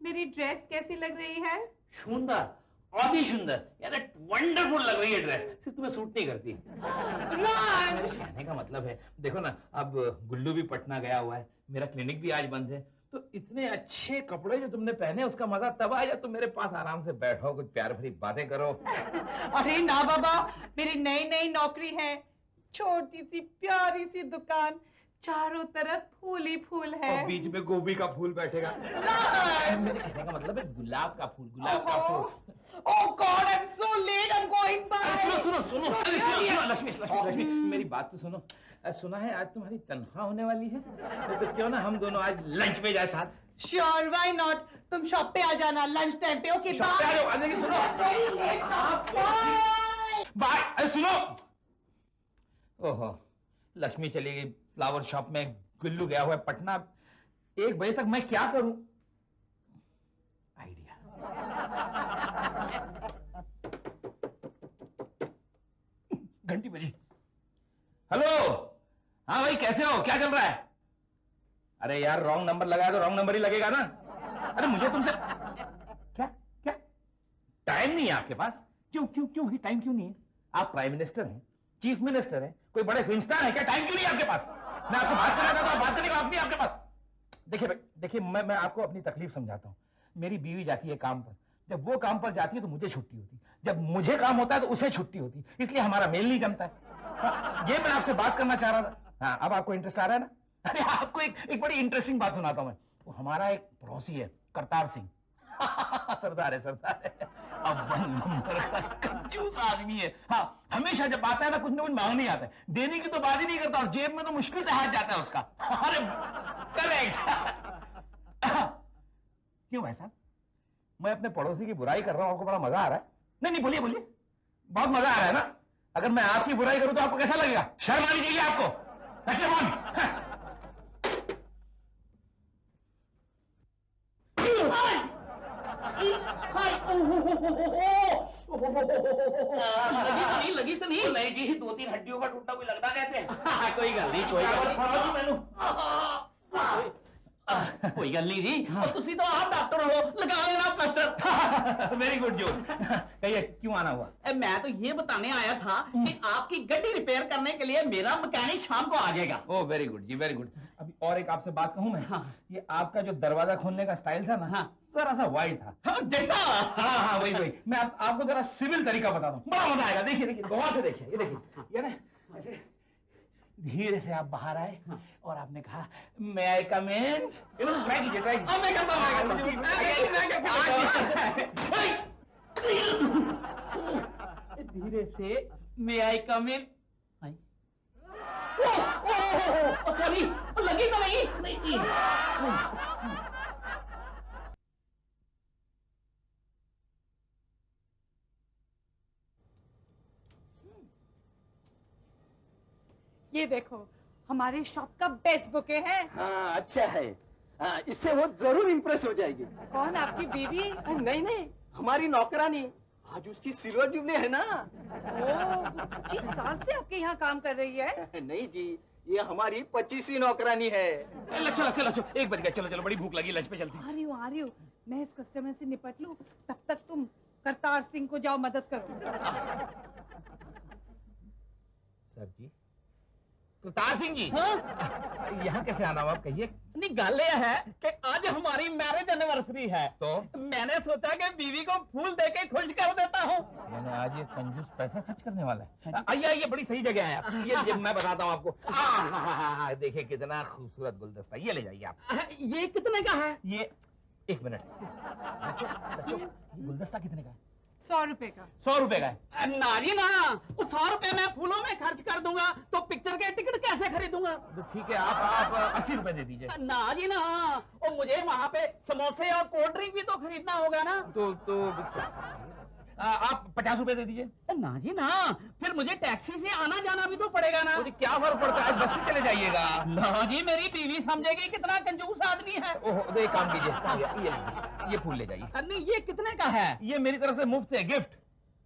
मेरी ड्रेस कैसी लग रही है? सुंदर, अति सुंदर, यार वंडरफुल लग रही है ड्रेस। सिर्फ तुम्हें सूट नहीं करती। राज! कहने का मतलब है, देखो ना, अब गुल्लू भी पटना गया हुआ है, मेरा क्लिनिक भी आज बंद है, तो इतने अच्छे कपड़े जो तुमने पहने उसका मजा तब आया तुम मेरे पास आराम से बैठो, कुछ प्यार भरी बातें करो। अरे ना बाबा, मेरी नई नई नौकरी है, छोटी सी प्यारी सी दुकान, चारों तरफ फूल ही फूल है। और बीच में गोभी का फूल बैठेगा। मेरे कहने का मतलब है गुलाब का फूल, गुलाब का फूल। Oh God, I'm so late. I'm going by. सुनो सुनो सुनो, अरे सुनो, लक्ष्मी लक्ष्मी लक्ष्मी, मेरी बात तो सुनो। सुना है आज तुम्हारी तनख्वाह होने वाली है, तो क्यों ना हम दोनों आज लंच पे जाए साथ। Sure, why not? तुम शॉप पे आ जाना लंच टाइम पे। ओके शॉप पे आ जाओ, आने की सुनो। Very late now. Bye. Bye. अरे सुनो, ओहो, लक्ष्मी चली गई फ्लावर शॉप में, गुल्लू गया हुआ है पटना। 1 बजे तक मैं क्या करूं? आइडिया। घंटी बजी। हेलो, हाँ भाई, कैसे हो, क्या चल रहा है? अरे यार, रॉन्ग नंबर लगाया तो रॉन्ग नंबर ही लगेगा ना। अरे मुझे तुमसे क्या क्या टाइम नहीं है आपके पास? क्यों क्यों क्यों भाई, टाइम क्यों नहीं है? आप प्राइम मिनिस्टर हैं, चीफ मिनिस्टर हैं, कोई बड़े फिल्म स्टार है क्या? टाइम क्यों नहीं है आपके पास? मैं आपसे बात करना चाहता हूं, बात करने का वक्त नहीं है आपके पास। देखिए देखिए, मैं आपको अपनी तकलीफ समझाता हूं। मेरी बीवी जाती है काम पर, जब वो काम पर जाती है तो मुझे छुट्टी होती, जब मुझे काम होता है तो उसे छुट्टी होती, इसलिए हमारा मेल नहीं जमता है। हाँ, ये मैं आपसे बात करना चाह रहा था। हाँ, अब आपको इंटरेस्ट आ रहा है ना? अरे आपको एक बड़ी इंटरेस्टिंग बात सुनाता हूं मैं। वो हमारा एक पड़ोसी है, करतार सिंह। सरदार है, सरदार है। अब 1 नंबर का कंजूस आदमी है। हाँ, हमेशा जब आता है ना, कुछ ना कुछ मांगने आता है, देने की तो बात ही नहीं करता, और जेब में तो मुश्किल से हाथ जाता है उसका। अरे करेक्ट। क्यों भाई साहब, मैं अपने पड़ोसी की बुराई कर रहा हूं, आपको बड़ा मजा आ रहा है? नहीं नहीं, बोलिए बोलिए, बहुत मजा आ रहा है ना? अगर मैं आपकी बुराई करूं तो आपको कैसा लगेगा? शर्म आनी चाहिए आपको। लगी तो नहीं जी, 2-3 हड्डियों का टूटना कोई लगना कहते हैं। कोई गल नहीं, कोई गल नहीं जी। और तुसी तो आप डॉक्टर हो, लगा लेना प्लास्टर। वेरी गुड जो। कहिए क्यों आना हुआ? मैं तो ये बताने आया था कि आपकी गाड़ी रिपेयर करने के लिए मेरा मैकेनिक शाम को आ जाएगा। ओह वेरी गुड जी, वेरी गुड। अभी और एक आपसे बात कहूं मैं? हाँ। ये आपका जो दरवाजा खोलने का स्टाइल था ना, हाँ, जरा सा वाइड था। हाँ, वही मैं आपको जरा सिविल तरीका बताता हूँ, बड़ा मजा आएगा। देखिए देखिए, गौर से देखिए, ये देखिए, ये ना ऐसे धीरे से आप बाहर आए, हाँ, और आपने कहा मैं आई कम इन। ट्राई कीजिए, ट्राई कीजिए। मैं करता हूँ। धीरे से मैं आई कम इन। सॉरी, लगी तो नहीं। ये देखो, हमारे शॉप का बेस्ट बुके है। हाँ, अच्छा है। हाँ, इससे वो जरूर इम्प्रेस हो जाएगी। कौन, आपकी बीवी? नहीं नहीं, हमारी नौकरानी। आज उसकी सिल्वर जुबली है ना। 25 साल से आपके यहाँ काम कर रही है? नहीं जी, ये हमारी 25वीं नौकरानी है। चलो 1 बज गया, चलो बड़ी भूख लगी, लंच पे चलती। आ रही हूँ। मैं इस कस्टमर से निपट लूं, तब तक तुम करतार सिंह को जाओ मदद करो। सर जी, करतार सिंह जी, हाँ? यहाँ कैसे आना हुआ, आप कहिए। नहीं, गल ये है कि आज हमारी मैरिज एनिवर्सरी है, तो मैंने सोचा कि बीवी को फूल देके खुश कर देता हूँ। मैंने आज ये कंजूस पैसा खर्च करने वाला है। आइए, बड़ी सही जगह है आप। ये मैं बताता हूँ आपको। देखिए कितना खूबसूरत गुलदस्ता, ये ले जाइए आप। ये कितने का है? ये 1 मिनट, बच्चों, ये गुलदस्ता कितने का है? 100 रुपए का। 100 रुपए का है। ना जी ना, वो 100 रुपए मैं फूलों में खर्च कर दूंगा तो पिक्चर के टिकट कैसे खरीदूंगा? तो ठीक है, आप 80 रुपए दे दीजिए। ना जी ना, और मुझे वहाँ पे समोसे और कोल्ड ड्रिंक भी तो खरीदना होगा ना। तो आप 50 रुपए दे दीजिए। ना जी ना, फिर मुझे टैक्सी से आना जाना भी तो पड़ेगा ना। तो क्या फर्क पड़ता है, बस से चले जाइएगा। ना जी, मेरी बीवी समझेगी कितना कंजूस आदमी है। ओहो, तो एक काम कीजिए, ये फूल ले जाइए। नहीं, ये कितने का है? ये मेरी तरफ से मुफ्त है, गिफ्ट।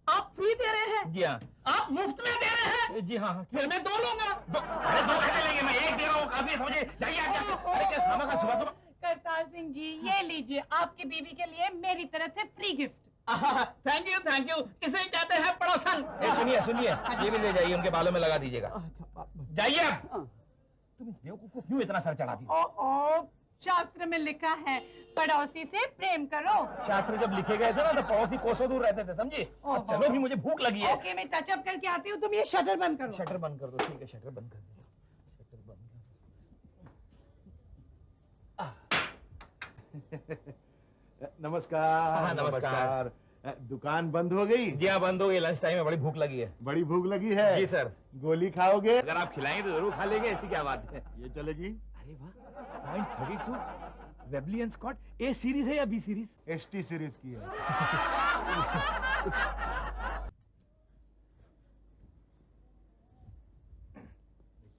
आप फ्री दे रहे हैं? जी हाँ। आप मुफ्त में दे रहे हैं? जी हाँ। फिर मैं 2 लूंगा। अरे 2 कैसे लेंगे, मैं 1 दे रहा हूँ, काफी है, समझे? जाइए आप। अरे क्या सुबह करतार सिंह जी, ये लीजिए आपकी बीवी के लिए मेरी तरफ से फ्री गिफ्ट। थैंक यू इसे कहते हैं पड़ोसन। सुनिए सुनिए, ये भी ले जाइए, उनके बालों में लगा दीजिएगा। जाइए अब। तुम इस बेवकूफ को क्यों इतना सर चढ़ाती हो? ओ, शास्त्र में लिखा है पड़ोसी से प्रेम करो। शास्त्र जब लिखे गए थे ना तो पड़ोसी कोसों दूर रहते थे, समझी? अब चलो भी, मुझे भूख लगी है। ओके, मैं टचअप करके आती हूँ, तुम ये शटर बंद करो। शटर बंद कर दो, ठीक है, शटर बंद कर दो। शटर बंद कर। नमस्कार। हाँ, नमस्कार। दुकान बंद हो गई? जी हाँ, बंद हो गई, लंच टाइम में, बड़ी भूख लगी है। बड़ी भूख लगी है? जी सर। गोली खाओगे? अगर आप खिलाएंगे तो जरूर खा लेंगे, ऐसी क्या बात है। ये चलेगी? अरे वाह, point 32 Webley and Scott. A series है या बी सीरीज? एसटी सीरीज की है।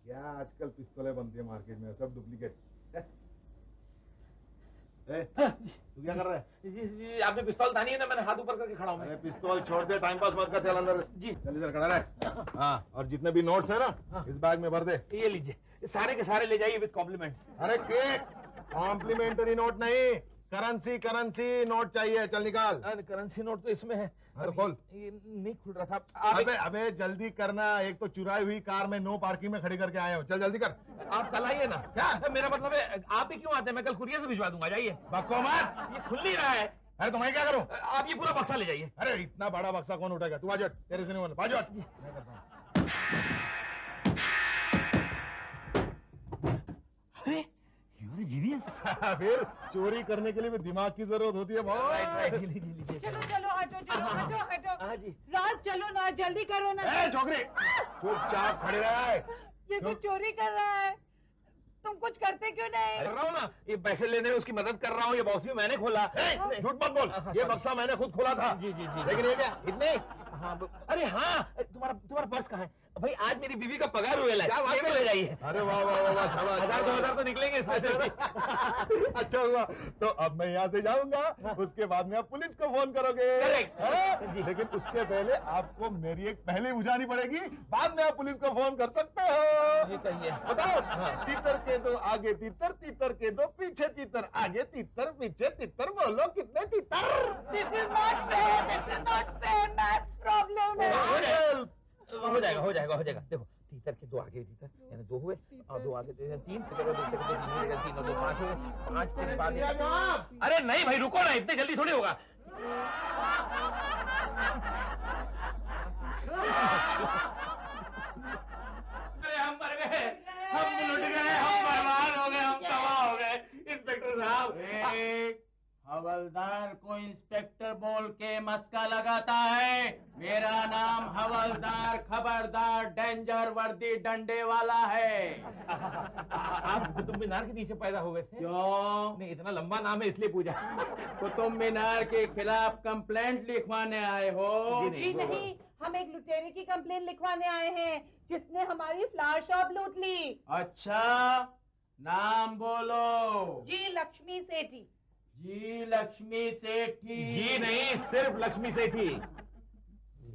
क्या आजकल पिस्तौलें बनती है मार्केट में, सब डुप्लीकेट। तू क्या कर रहा है? जी, आपने पिस्तौल तानी है ना, मैंने हाथ ऊपर करके खड़ा हूँ। अरे पिस्तौल छोड़ दे, टाइम पास मत कर, चल अंदर। जी। जल्दी से खड़ा रहे। हाँ, और जितने भी नोट्स है ना, इस बैग में भर दे। ये लीजिए, सारे के सारे ले जाइए विद कॉम्प्लीमेंट्स। अरे केक, कॉम्प्लीमेंट्री नोट नहीं, करेंसी नोट चाहिए, चल निकाल। करेंसी नोट तो इसमें है। हाँ तो खोल। ये नहीं खुल रहा था। अबे जल्दी करना, एक तो चुराई हुई कार में नो पार्किंग में खड़ी करके आए हो, चल जल्दी कर। आप कल आइए ना। क्या मेरा मतलब है, आप ही क्यों आते हैं? मैं कल कुरियर से भिजवा दूंगा, जाइए। बको मत। ये खुल नहीं रहा है। अरे तो मैं क्या करूं? आप ये पूरा बक्सा ले जाइए। अरे इतना बड़ा बक्सा कौन उठाएगा? तू आ जा, तेरे से नहीं होना। आ जा। मैं करता हूं। अरे यू आर जीनियस। फिर चोरी करने के लिए भी दिमाग की जरूरत होती है बहुत। चलो चलो, हटो चलो, हटो हटो। हाँ जी। राज चलो ना, जल्दी करो ना। ए छोकरी, चुपचाप खड़ी रह। ये तो चोरी कर रहा है, तुम कुछ करते क्यों नहीं? कर रहा हूँ ना, ये पैसे लेने में उसकी मदद कर रहा हूँ। ये बॉक्स भी मैंने खोला। झूठ मत बोल, ये बक्सा मैंने खुद खोला था। जी जी जी। लेकिन ये क्या इतने? हाँ, अरे हाँ, तुम्हारा पर्स कहाँ है भाई? आज मेरी बीवी का पगार हुआ है, क्या बात ये ले जाइए। अरे वाह वाह वाह वाह, शाबाश। 1000-2000 तो निकलेंगे इसमें से भी। अच्छा हुआ, तो अब मैं यहाँ से जाऊंगा, उसके बाद में आप पुलिस को फोन करोगे। Correct। हाँ? जी। लेकिन उसके पहले आपको मेरी एक पहली बुझानी पड़ेगी, बाद में आप पुलिस को फोन कर सकते हो। ये कहिए। बताओ। तीतर के दो आगे तीतर, तीतर के दो पीछे तीतर, आगे तीतर पीछे तीतर, बोलो कितने तीतर? This is not fair, this is not fair, maths problem है। हो जाएगा। देखो, तीतर के दो आगे तीतर, यानी 2 हुए, और 2 आगे 3, 3 और 2 5 हुए। 5 के बाद। अरे नहीं भाई, रुको ना, इतने जल्दी थोड़ी होगा। अरे हम मर गए, हम लुट गए, हम बर्बाद हो गए, हम तबाह हो गए। इंस्पेक्टर साहब, हवलदार को इंस्पेक्टर बोल के मस्का लगाता है। मेरा नाम हवलदार खबरदार डेंजर वर्दी डंडे वाला है। आप कुतुब मीनार के नीचे पैदा हुए थे? क्यों? नहीं, इतना लंबा नाम है इसलिए पूछा। कुतुब मीनार के खिलाफ कंप्लेंट लिखवाने आए हो? जी नहीं, हम एक लुटेरे की कंप्लेन लिखवाने आए हैं जिसने हमारी फ्लावर शॉप लूट ली। अच्छा, नाम बोलो। जी लक्ष्मी सेठी। जी लक्ष्मी सेठी। जी नहीं, सिर्फ लक्ष्मी सेठी।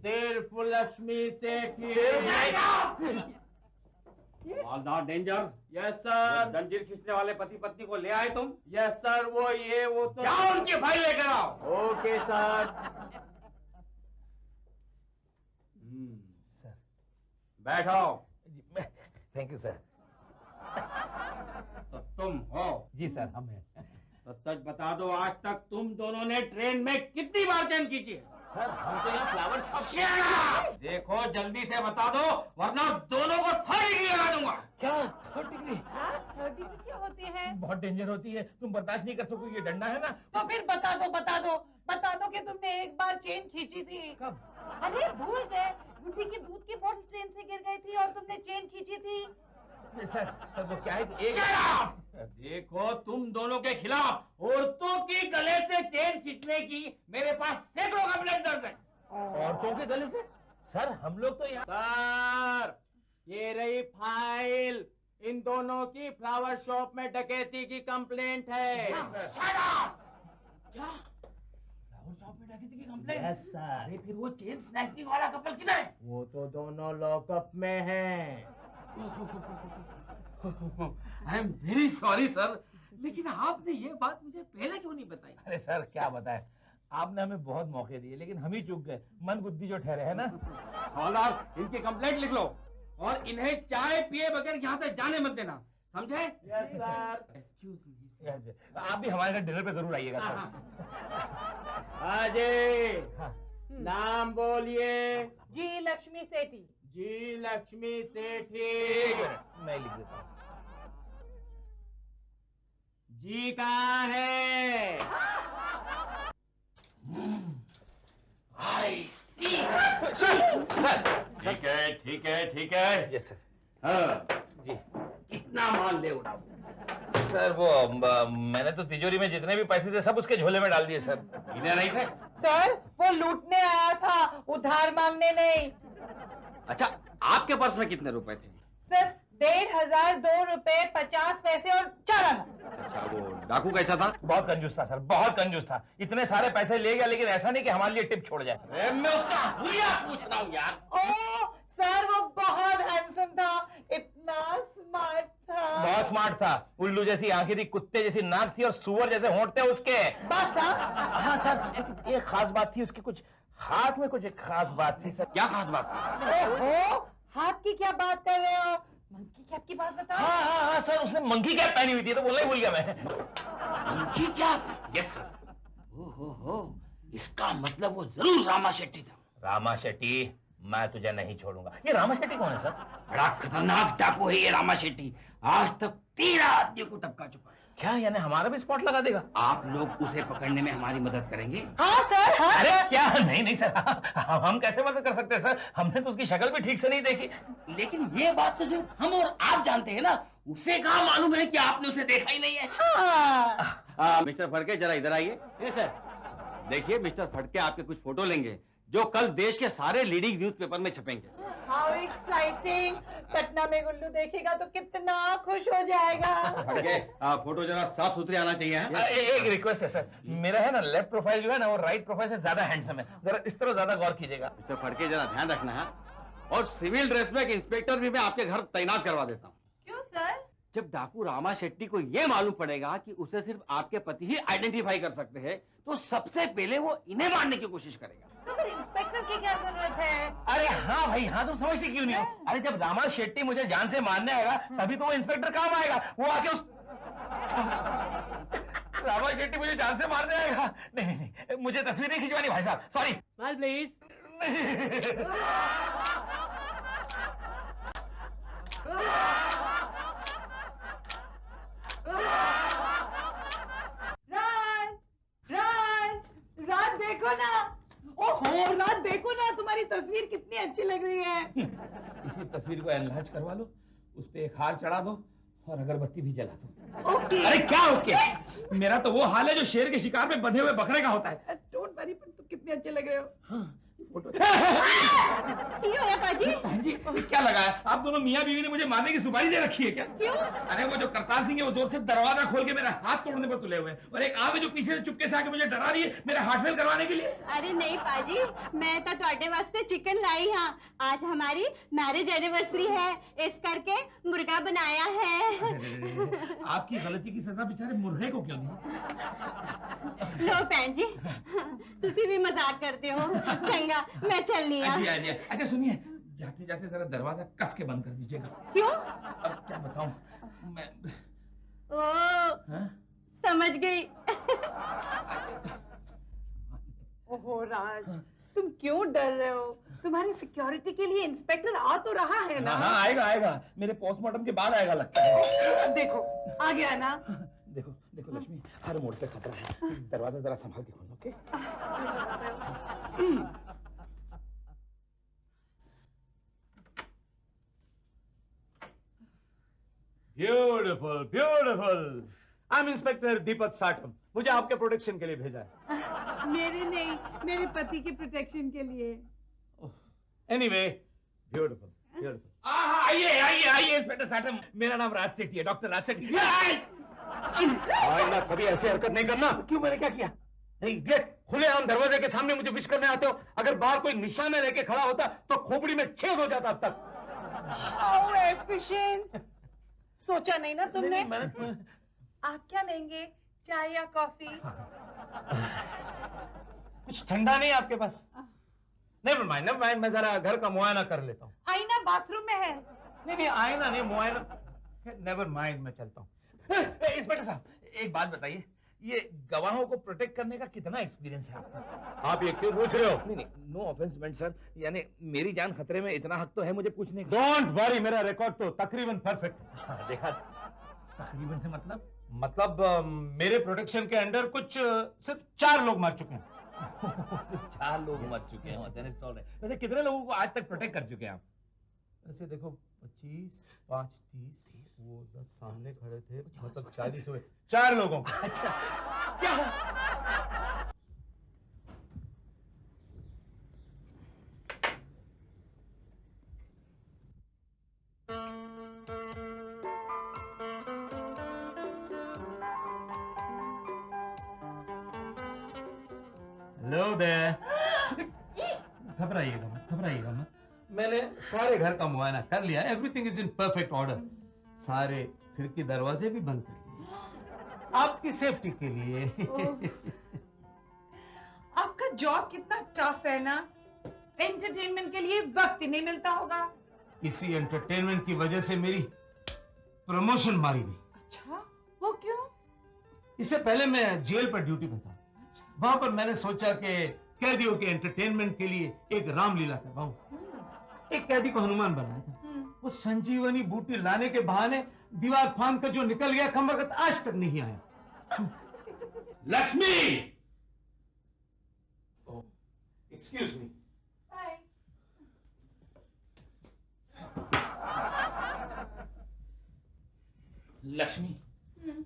सिर्फ लक्ष्मी सेठी। हवलदार डेंजर। Yes sir. जंजीर खींचने वाले पति पत्नी को ले आए तुम? यस सर, वो तो जाओ उनकी फाइल लेकर आओ। Okay sir. सर, बैठो। Thank you sir. तो तुम हो? जी सर, हम हैं। तो सच बता दो, आज तक तुम दोनों ने ट्रेन में कितनी बार चैन खींची है? सर, हम तो यहाँ फ्लावर शॉप। देखो जल्दी से बता दो, वरना दोनों को 3rd डिग्री लगा दूंगा। क्या 3rd डिग्री? थर्ड डिग्री क्या होती है? बहुत डेंजर होती है, तुम बर्दाश्त नहीं कर सकोगे, ये डंडा है ना। तो फिर बता दो कि तुमने एक बार चेन खींची थी। कब? अरे भूल गए, गुड्डी की दूध की बोतल ट्रेन से गिर गई थी और तुमने चेन खींची थी। सर वो क्या है कि Shut up! देखो, तुम दोनों के खिलाफ औरतों की गले से चेन खींचने की मेरे पास सैकड़ों कंप्लेंट दर्ज है। औरतों के गले से? सर, हम लोग तो यहाँ। सर, ये रही फाइल। इन दोनों की फ्लावर शॉप में डकैती की कंप्लेंट है। Shut up! फ्लावर शॉप में डकैती की कंप्लेंट? Yes sir. अरे फिर वो चेन स्नैचिंग वाला कपल किधर है? वो तो दोनों लॉकअप में हैं। I am very sorry sir, लेकिन आपने ये बात मुझे पहले क्यों नहीं बताई? अरे सर क्या बताए, आपने हमें बहुत मौके दिए लेकिन हम ही चूक गए, मन बुद्धि जो ठहरे है ना। हवलदार, इनकी कंप्लेंट लिख लो और इन्हें चाय पिए बगैर यहाँ से जाने मत देना, समझे? Yes sir. Excuse me. आप भी हमारे घर डिनर पे जरूर आइएगा सर। अजय, हाँ। नाम बोलिए। जी लक्ष्मी सेठी। जी लक्ष्मी सेठी। मैं लिख देता हूँ। जी कहाँ है? सर ठीक है, ठीक है, ठीक है। Yes sir. हाँ, जी कितना माल ले उड़ाओ? सर वो मैंने तो तिजोरी में जितने भी पैसे थे सब उसके झोले में डाल दिए सर। इन्हें नहीं थे? सर वो लूटने आया था, उधार मांगने नहीं। अच्छा, आपके पर्स में कितने रुपए थे? सर 1,500, 2 रुपए 50 पैसे और 4 आना। अच्छा, वो डाकू कैसा था? बहुत कंजूस था सर, बहुत कंजूस था। इतने सारे पैसे ले गया लेकिन ऐसा नहीं कि हमारे लिए टिप छोड़ जाए। अरे मैं उसका हुलिया पूछ रहा हूँ यार। ओ सर वो बहुत हैंडसम था, इतना स्मार्ट था। बहुत स्मार्ट था, उल्लू जैसी आंखें थी, कुत्ते जैसी नाक थी और सुअर जैसे होंठ थे उसके। बस हाँ सर, एक खास बात थी उसकी, कुछ हाथ में कुछ एक खास बात थी सर। क्या खास बात? ओहो, हाथ की क्या बात कर रहे हो? मंकी कैप की बात बताओ। हाँ सर, उसने मंकी कैप पहनी हुई थी, तो बोलना ही भूल गया मैं। मंकी क्या? Yes sir. हो, इसका मतलब वो जरूर रामा शेट्टी था। रामा शेट्टी, मैं तुझे नहीं छोड़ूंगा। ये रामा शेट्टी कौन है सर? बड़ा खतरनाक डाकू है ये रामा शेट्टी। आज तक 13 आदमियों को टपका चुका है। क्या यानी हमारा भी स्पॉट लगा देगा? आप लोग उसे पकड़ने में हमारी मदद करेंगे? हाँ सर, हाँ। अरे क्या, नहीं सर, हम कैसे मदद कर सकते हैं सर? हमने तो उसकी शक्ल भी ठीक से नहीं देखी। लेकिन ये बात तो सिर्फ हम और आप जानते हैं ना, उसे कहाँ मालूम है कि आपने उसे देखा ही नहीं है? हाँ। मिस्टर फड़के जरा इधर आइए। Yes sir. देखिए मिस्टर फड़के आपके कुछ फोटो लेंगे जो कल देश के सारे लीडिंग न्यूज़पेपर में छपेंगे। How exciting! पटना में गुल्लू देखेगा तो कितना खुश हो जाएगा। फड़के, फोटो जरा साफ सुथरे आना चाहिए। हाँ? एक रिक्वेस्ट है सर, मेरा है ना लेफ्ट प्रोफाइल जो है ना वो राइट प्रोफाइल से ज्यादा हैंडसम है, जरा इस तरह ज्यादा गौर कीजिएगा। मिस्टर फड़के जरा ध्यान रखना है। और सिविल ड्रेस में एक इंस्पेक्टर भी मैं आपके घर तैनात करवा देता हूँ। क्यों सर? जब डाकू रामा शेट्टी को यह मालूम पड़ेगा कि उसे सिर्फ आपके पति ही आइडेंटिफाई कर सकते हैं, तो सबसे पहले वो इन्हें मारने की कोशिश करेगा। तो फिर इंस्पेक्टर की क्या जरूरत है? अरे हाँ भाई हाँ, तुम समझते क्यों नहीं हो? अरे जब रामा शेट्टी मुझे जान से मारने आएगा तभी तो वो इंस्पेक्टर काम आएगा। वो आके उस रामा शेट्टी मुझे जान से मारने आएगा। नहीं, मुझे तस्वीर नहीं खिंचवानी भाई साहब, सॉरी। Smile please. राज देखो ना। ओहो राज देखो ना, तुम्हारी तस्वीर कितनी अच्छी लग रही है। इसी तस्वीर को एनलार्ज करवा लो, उस पे एक हार चढ़ा दो और अगरबत्ती भी जला दो। ओके। अरे क्या ओके? मेरा तो वो हाल है जो शेर के शिकार में बंधे हुए बकरे का होता है। डोंट वरी, पर तुम कितने अच्छे लग रहे हो। हाँ, फोटो। क्यों है पाजी? हाँ जी, क्या लगा है? आप दोनों मियाँ बीवी ने मुझे मारने की सुपारी दे रखी है क्या? क्यों? अरे वो जो करतार सिंह है वो जोर से दरवाजा खोल के मेरा हाथ तोड़ने पर तुले हुए हैं, और एक आप है जो पीछे से चुपके से आके मुझे डरा रही है मेरा हार्ट फेल करवाने के लिए। अरे नहीं पाजी, मैं तो ਤੁਹਾਡੇ वास्ते चिकन लाई हाँ। आज हमारी मैरिज एनिवर्सरी है, इस करके मुर्गा बनाया है। आपकी गलती की सजा बेचारे मुर्गे को क्यों दी? लो भैन जी, तुसी भी मजाक करते हो। चंगा, मैं चलनी आ। अच्छा सुनिए, जाते जाते जरा दरवाजा कस के बंद कर दीजिएगा। क्यों? अब क्या बताऊं मैं। ओ, हाँ? समझ गई। ओहो राज, तुम क्यों डर रहे हो? तुम्हारी सिक्योरिटी के लिए इंस्पेक्टर आ तो रहा है ना। हाँ आएगा, मेरे पोस्टमार्टम के बाद आएगा लगता है। देखो आ गया ना। देखो लक्ष्मी, हर मोड़ पे खतरा है, दरवाजा जरा संभाल के खोलो। Okay? Beautiful beautiful. I am inspector Deepak Satham, मुझे आपके प्रोटेक्शन के लिए भेजा है। मेरे नहीं, मेरे पति के प्रोटेक्शन के लिए। Anyway, beautiful beautiful. आइए इंस्पेक्टर साठम, मेरा नाम राज सेठी है, डॉक्टर राज सेठी। आइंदा कभी ऐसी हरकत नहीं करना। क्यों, मैंने क्या किया? इडियट, खुलेआम दरवाजे के सामने मुझे विश करने आते हो। अगर बाहर कोई निशाना लेके खड़ा होता तो खोपड़ी में छेद हो जाता अब तक। How efficient! सोचा नहीं ना तुमने। आप क्या लेंगे, चाय या कॉफी? कुछ ठंडा नहीं आपके पास? नेवर माइंड, मैं जरा घर का मुआयना कर लेता हूँ। आईना बाथरूम में है। नहीं आईना नहीं, मुआयना। नेवर माइंड, मैं चलता हूँ। इंस्पेक्टर साहब, एक बात बताइए, ये गवाहों को प्रोटेक्ट करने का कितना एक्सपीरियंस है आपका? आप ये क्यों पूछ रहे हो? नहीं, नो ऑफेंस सर, यानी मेरी जान खतरे में, इतना हक तो है मुझे पूछने का। डोंट वरी, मेरा रिकॉर्ड तो तकरीबन परफेक्ट है। हाँ, देखा, तकरीबन से मतलब मेरे प्रोटेक्शन के अंडर कुछ सिर्फ 4 लोग मर चुके हैं। सिर्फ 4 लोग मर चुके हैं। वैसे कितने लोगों को आज तक प्रोटेक्ट कर चुके हैं आप? वैसे देखो, 25, 5, 30, वो 10 सामने खड़े थे, मतलब 40 हुए। 4 लोगों को। अच्छा, क्या? Hello there. घबराइएगा मत। मैंने सारे घर का मुआयना कर लिया, everything is in perfect order. सारे खिड़की दरवाजे भी बंद कर लिए, आपकी सेफ्टी के लिए। आपका जॉब कितना टफ है ना, एंटरटेनमेंट के लिए वक्त ही नहीं मिलता होगा। इसी एंटरटेनमेंट की वजह से मेरी प्रमोशन मारी गई। अच्छा, वो क्यों? इससे पहले मैं जेल पर ड्यूटी पे था। वहां पर मैंने सोचा कि कैदियों के एंटरटेनमेंट के लिए एक रामलीला करवाऊं। एक कैदी को हनुमान बनाया था। वो संजीवनी बूटी लाने के बहाने दीवार फांद कर जो निकल गया, कमबख्त आज तक नहीं आया। लक्ष्मी! Excuse me.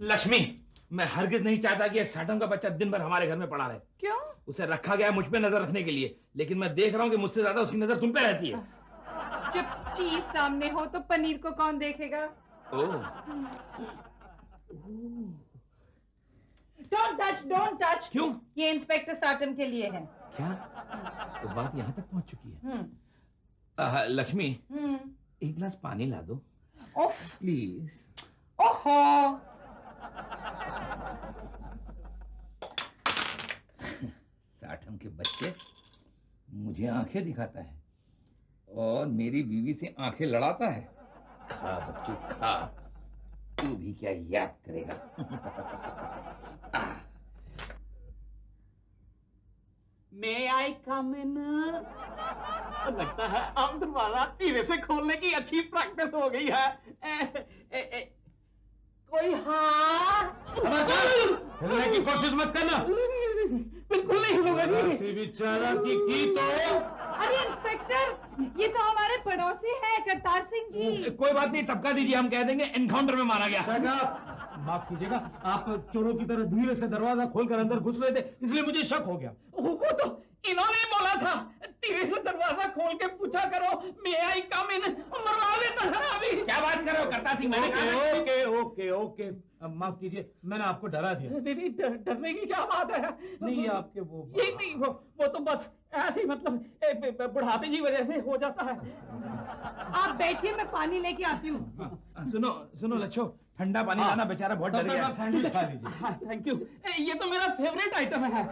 लक्ष्मी, मैं हरगिज नहीं चाहता कि ये साटम का बच्चा दिन भर हमारे घर में पड़ा रहे। क्यों? उसे रखा गया मुझ पे नजर रखने के लिए, लेकिन मैं देख रहा हूँ कि मुझसे ज्यादा उसकी नजर तुम पे रहती है। जब चीज सामने हो तो पनीर को कौन देखेगा? Don't touch. क्यों? ये इंस्पेक्टर साटम के लिए है। क्या? तो बात यहाँ तक पहुँच चुकी है। लक्ष्मी, एक गिलास पानी ला दो प्लीज। ओहो, साठम के बच्चे मुझे आंखें दिखाता है और मेरी बीवी से आंखें लड़ाता है। खा बच्चू खा, तू भी क्या याद करेगा। May I come in? लगता है अब दरवाजा धीरे से खोलने की अच्छी प्रैक्टिस हो गई है। कोई हिलने की कोशिश मत करना। बिल्कुल नहीं होगा। किसी भी चालाकी की तो। अरे इंस्पेक्टर, ये तो हमारे पड़ोसी है, करतार सिंह जी। कोई बात नहीं, टपका दीजिए, हम कह देंगे एनकाउंटर में मारा गया। माफ कीजिएगा, आप चोरों की तरह धीरे से दरवाजा खोलकर अंदर घुस रहे थे, इसलिए मुझे शक हो गया। वो तो इन्होंने बोला था, धीरे से दरवाजा खोल के पूछा करो, मे आई कम इन, मरवा देता है अभी। क्या बात कर रहे हो करतार सिंह? मैंने कहा ओके, माफ कीजिए, मैंने आपको डरा दिया। नहीं, डरने की क्या बात है? नहीं, आपके वो ये नहीं, वो तो बस ऐसे ही, मतलब बुढ़ापे की वजह से हो जाता है। आप बैठिए, मैं पानी लेके आती हूँ। सुनो लच्छो, ठंडा पानी लाना, बेचारा बहुत डर गया। सैंडविच खा लीजिए। थैंक यू, ये तो मेरा फेवरेट आइटम है।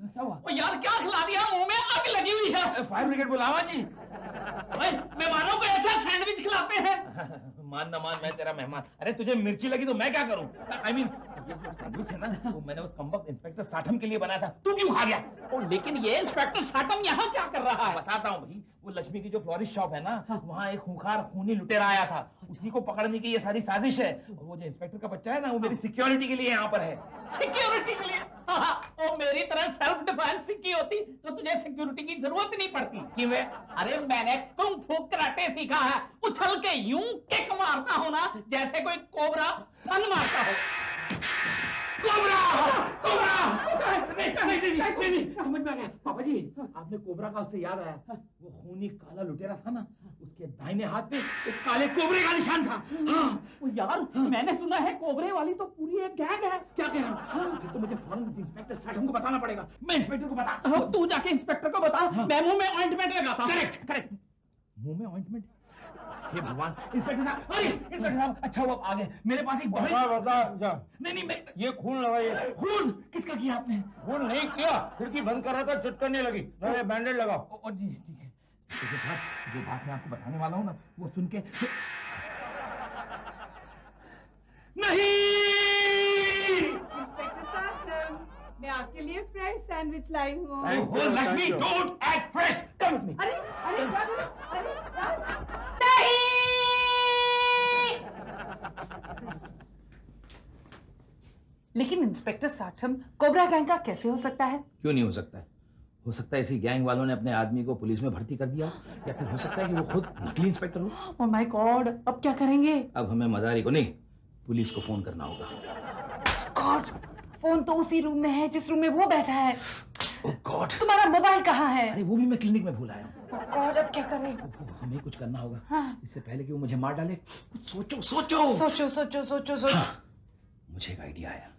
क्या हुआ? ओ यार, क्या खिला दिया? मुंह में आग लगी हुई है। फायर ब्रिगेड बुलावा जी। मेहमानों को ऐसा सैंडविच खिलाते हैं? मान ना मान, मैं तेरा मेहमान। अरे तुझे मिर्ची लगी तो मैं क्या करूं? I mean, ये जो सैंडविच है ना, वो मैंने उस कमबख्त इंस्पेक्टर साठम के लिए बनाया था। तू क्यों खा गया? ओ, लेकिन ये इंस्पेक्टर साटम यहाँ क्या कर रहा है? बताता हूँ भाई। वो लक्ष्मी की जो फ्लोरिस्ट शॉप है ना, वहाँ एक खूंखार खूनी लुटेरा आया था। उसी को पकड़ने की ये सारी साजिश है। और वो जो इंस्पेक्टर का बच्चा है ना, वो मेरी सिक्योरिटी के लिए यहाँ पर है। सिक्योरिटी के लिए? ओ, मेरी तरह सेल्फ डिफेंस की होती तो तुझे सिक्योरिटी की जरूरत नहीं पड़ती। कि मैं अरे मैंने कुंग फू कराटे सीखा है, उछल के यूं किक मारता हो ना, जैसे कोई कोबरा फन मारता हो। कोबरा! नहीं, समझ में आ गया। पापा जी, आपने कोबरा का उससे याद आया। वो खूनी काला लुटेरा था ना, उसका उसके दाहिने हाथ में एक काले कोबरे का निशान था। हाँ ओ यार, मैंने सुना है कोबरे वाली तो पूरी एक गैंग है। क्या कह रहा हूँ? हाँ, फिर तो मुझे फौरन इंस्पेक्टर साठम को बताना पड़ेगा। मैं इंस्पेक्टर को बता। तू जाके इंस्पेक्टर को बता, मैं मुंह में ऑइंटमेंट लगाता हूं। Correct correct. मुंह में ऑइंटमेंट? हे भगवान, इंस्पेक्टर साहब, अरे इंस्पेक्टर साहब, अच्छा हुआ आ गए। मेरे पास एक बहुत नहीं मैं ये खून लगाइए। खून किसका किया आपने? खून नहीं किया, खिड़की बंद कर रहा था, चुटकने लगी। बैंडेज लगाओ। जी ठीक है। इंस्पेक्टर साहब, जो बात मैं आपको बताने वाला हूँ ना, वो सुन के नहीं। इंस्पेक्टर साहब, मैं आपके लिए फ्रेश सैंडविच लाई हूँ। Oh, Lakshmi, don't act fresh. Come with me. अरे अरे क्या बोला? अरे लेकिन इंस्पेक्टर साठम, कोबरा गैंग का कैसे हो सकता है? क्यों नहीं हो सकता है? हो सकता है इसी गैंग वालों ने अपने आदमी को पुलिस में भर्ती कर दिया, या फिर हो सकता है कि वो खुद नकली इंस्पेक्टर हो। ओह माय गॉड, अब क्या करेंगे? अब हमें मदारी को नहीं, पुलिस को फोन करना होगा। गॉड, फोन तो उसी रूम में है जिस रूम में वो बैठा है। ओह गॉड, तुम्हारा मोबाइल कहाँ है? अरे वो भी मैं क्लिनिक में भूल आया हूँ। ओह गॉड, अब क्या करें? हमें कुछ करना होगा। हाँ। इससे पहले कि वो मुझे मार डाले, कुछ सोचो सोचो। सोचो सोचो सोचो सोचो। हाँ, मुझे एक आइडिया आया।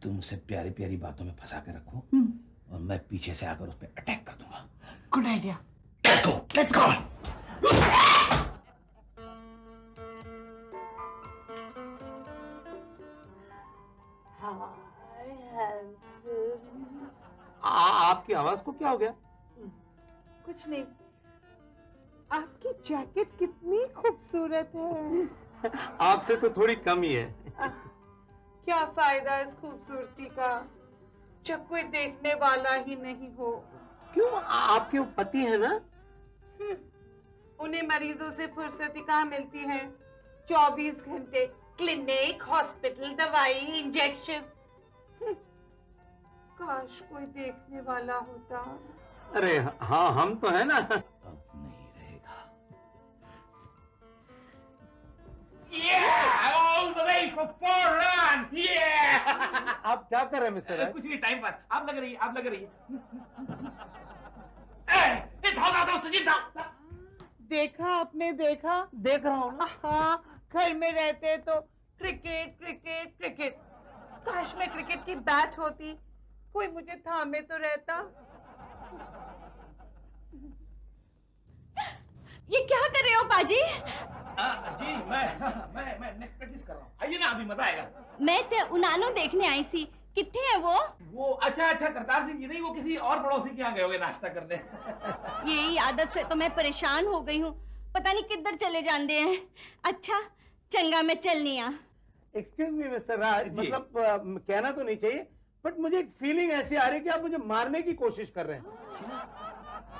तुम उसे प्यारी प्यारी बातों में फंसा के रखो, और मैं पीछे से आकर उस पर अटैक कर दूंगा। Good idea. Let's go, let's go. आपकी आवाज को क्या हो गया? कुछ नहीं, आपकी जैकेट कितनी खूबसूरत है। आपसे तो थोड़ी कम ही है। क्या फायदा इस खूबसूरती का जब कोई देखने वाला ही नहीं हो। क्यों, आपके पति है ना? उन्हें मरीजों से फुर्सत कहाँ मिलती है? 24 घंटे क्लिनिक, हॉस्पिटल, दवाई, इंजेक्शन। काश कोई देखने वाला होता। अरे हाँ, हम तो है ना। अब नहीं रहेगा। Yeah, all the way for 4 runs. Yeah. आप क्या कर रहे हैं मिस्टर? कुछ नहीं, टाइम पास। आप लग रही है, आप लग रही है। देखा आपने? देखा? देख रहा हूँ ना। हाँ, घर में रहते तो क्रिकेट क्रिकेट क्रिकेट। काश में क्रिकेट की बैट होती, कोई मुझे थामे तो रहता। ये क्या कर रहे हो पाजी? जी मैं नेक्स्ट प्रैक्टिस कर रहा हूँ। आइए ना, अभी मजा आएगा। मैं ते उनानो देखने आई सी। कितने है वो? अच्छा करतार सिंह जी नहीं, वो किसी और पड़ोसी के यहाँ गए होंगे नाश्ता करने। यही आदत से तो मैं परेशान हो गई हूँ, पता नहीं किधर चले जाते हैं। अच्छा चंगा, मैं चलनी आ। एक्सक्यूज मी मिस्टर राज, मतलब कहना तो नहीं चाहिए, बट मुझे एक फीलिंग ऐसी आ रही है कि आप मुझे मारने की कोशिश कर रहे हैं।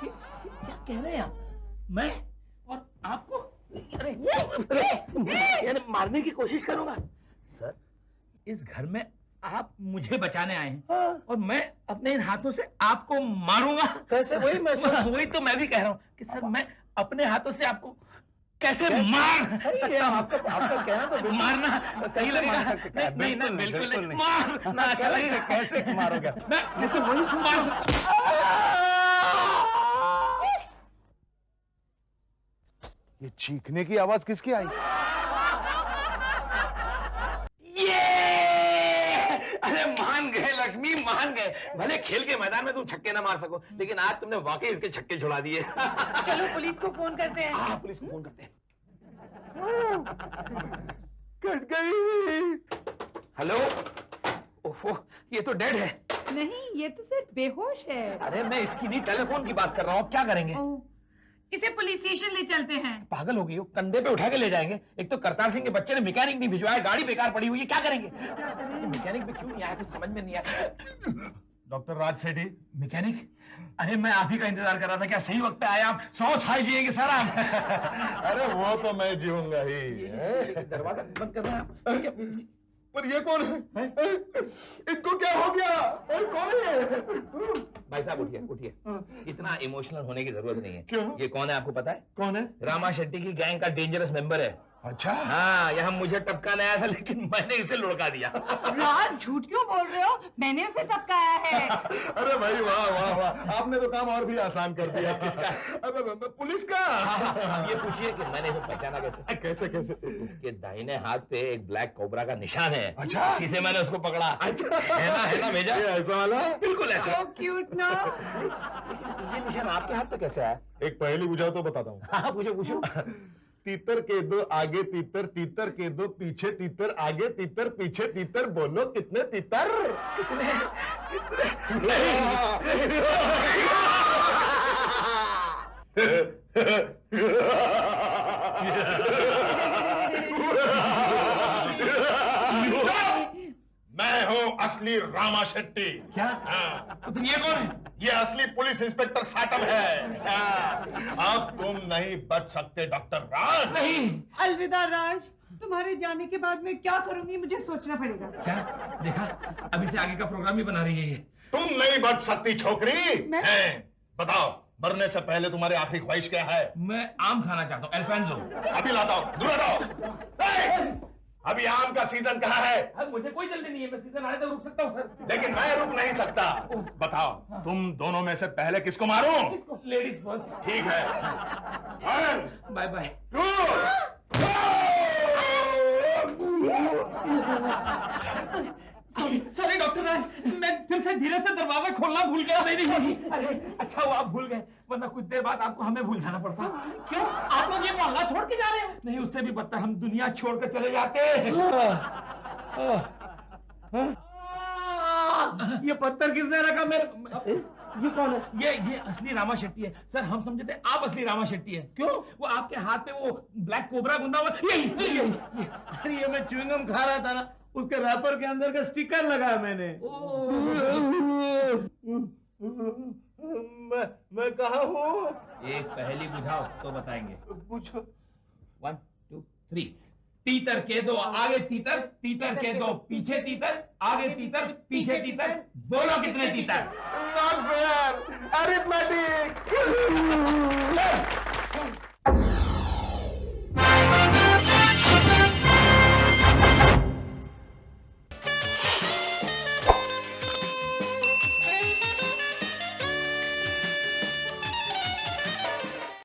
क्या कह रहे हैं आप? मैं और आपको? अरे यानी मारने की कोशिश करूंगा? सर, इस घर में आप मुझे बचाने आए हैं, और मैं अपने इन हाथों से आपको मारूंगा कैसे? वही तो मैं भी कह रहा हूँ कि सर, मैं अपने हाथों से आपको कैसे मार सकता हूँ? आपका कहना तो मारना सही लगेगा? नहीं, बिल्कुल नहीं। मारना अच्छा लगेगा। कैसे मारोगे? मैं जैसे वही मार सकता। ये चीखने की आवाज किसकी आई? अरे मान गए लक्ष्मी, मान गए। भले खेल के मैदान में तुम छक्के ना मार सको, लेकिन आज तुमने वाकई इसके छक्के छुड़ा दिए। चलो पुलिस को फोन करते हैं। हाँ, पुलिस को फोन करते हैं। कट गई। हेलो। ओफो, ये तो डेड है। नहीं, ये तो सिर्फ बेहोश है। अरे मैं इसकी नहीं, टेलीफोन की बात कर रहा हूँ। अब क्या करेंगे? इसे पुलिस स्टेशन ले चलते हैं। पागल हो गई हो, कंधे पे उठा के ले जाएंगे। एक तो करतार सिंह के बच्चे ने मैकेनिक नहीं भिजवाया, गाड़ी बेकार पड़ी हुई है, क्या करेंगे? मैकेनिक में क्यों नहीं आया, कुछ समझ में नहीं आया। डॉक्टर राज सेठी। मैकेनिक? अरे मैं आप ही का इंतजार कर रहा था। क्या सही वक्त पे आए आप? 100 साल जिएंगे सर आप। अरे वो तो मैं जीऊंगा ही। दरवाजा बंद कर रहे हैं आप? पर ये कौन है? इनको क्या हो गया? कौन है? भाई साहब उठिए, उठिए। इतना इमोशनल होने की जरूरत नहीं है। क्यों? ये कौन है आपको पता है? कौन है? रामा शेट्टी की गैंग का डेंजरस मेंबर है। अच्छा हाँ, यहाँ मुझे टपकाने आया था लेकिन मैंने इसे लुढ़का दिया। राज झूठ क्यों बोल रहे हो? मैंने उसे टपकाया है। अरे भाई वाह वाह वाह, आपने तो काम और भी आसान कर दिया। किसका? अबे पुलिस का। अब ये पूछिए कि मैंने इसे पहचाना कैसे? कैसे कैसे? इसके दाहिने हाथ पे एक ब्लैक कोबरा का निशान है। अच्छा। इसी से मैंने उसको पकड़ा। अच्छा है ना भेजा? ये ऐसा वाला? बिल्कुल ऐसा। So cute ना? ये निशान आपके हाथ पे कैसे आया? एक पहेली बुझाओ तो बताता हूँ। हाँ, पूछो पूछो। तीतर के दो आगे तीतर, तीतर के दो पीछे तीतर, आगे तीतर पीछे तीतर, बोलो कितने तीतर? मैं हूँ असली रामा शेट्टी। क्या? हाँ। तो फिर ये कौन है? ये असली पुलिस इंस्पेक्टर साटम है। हाँ। अब तुम नहीं बच सकते डॉक्टर राज। नहीं। अलविदा राज, तुम्हारे जाने के बाद मैं क्या करूंगी मुझे सोचना पड़ेगा। क्या? देखा, अभी से आगे का प्रोग्राम ही बना रही है ये। तुम नहीं बच सकती छोकरी। मैं? बताओ, मरने से पहले तुम्हारी आखिरी ख्वाहिश क्या है? मैं आम खाना चाहता हूँ, अल्फांसो। अभी लाता हूँ, दूर हटाओ। अभी आम का सीजन कहाँ है? अब मुझे कोई जल्दी नहीं है, मैं सीजन आने तक रुक सकता हूँ सर। लेकिन मैं रुक नहीं सकता। बताओ, तुम दोनों में से पहले किसको मारूं? Ladies first. ठीक है। 1 बाय बाय। 2 सॉरी डॉक्टर राज, मैं फिर से धीरे से दरवाजा खोलना भूल गया। नहीं, अरे अच्छा हुआ आप भूल गए, वरना कुछ देर बाद आपको हमें भूल जाना पड़ता। क्यों? आप लोग ये मोहल्ला छोड़ के जा रहे हो? नहीं, उससे भी बदतर हम दुनिया छोड़ कर चले जाते। ये पत्थर किसने रखा मेरे? ये कौन है? ये असली रामा शेट्टी है सर। हम समझे थे आप असली रामा शेट्टी है। क्यों? वो आपके हाथ पे वो ब्लैक कोबरा गुंदा हुआ, यही। अरे ये मैं च्युइंगम खा रहा था ना, उसके रैपर के अंदर का स्टिकर लगाया मैंने। मैं कहा हूँ? एक पहेली बुझाओ तो बताएंगे। पूछो। 1 2 3। तीतर के दो आगे तीतर, तीतर के दो पीछे तीतर, आगे तीतर पीछे तीतर, बोलो कितने तीतर? Not fair. Arithmetic.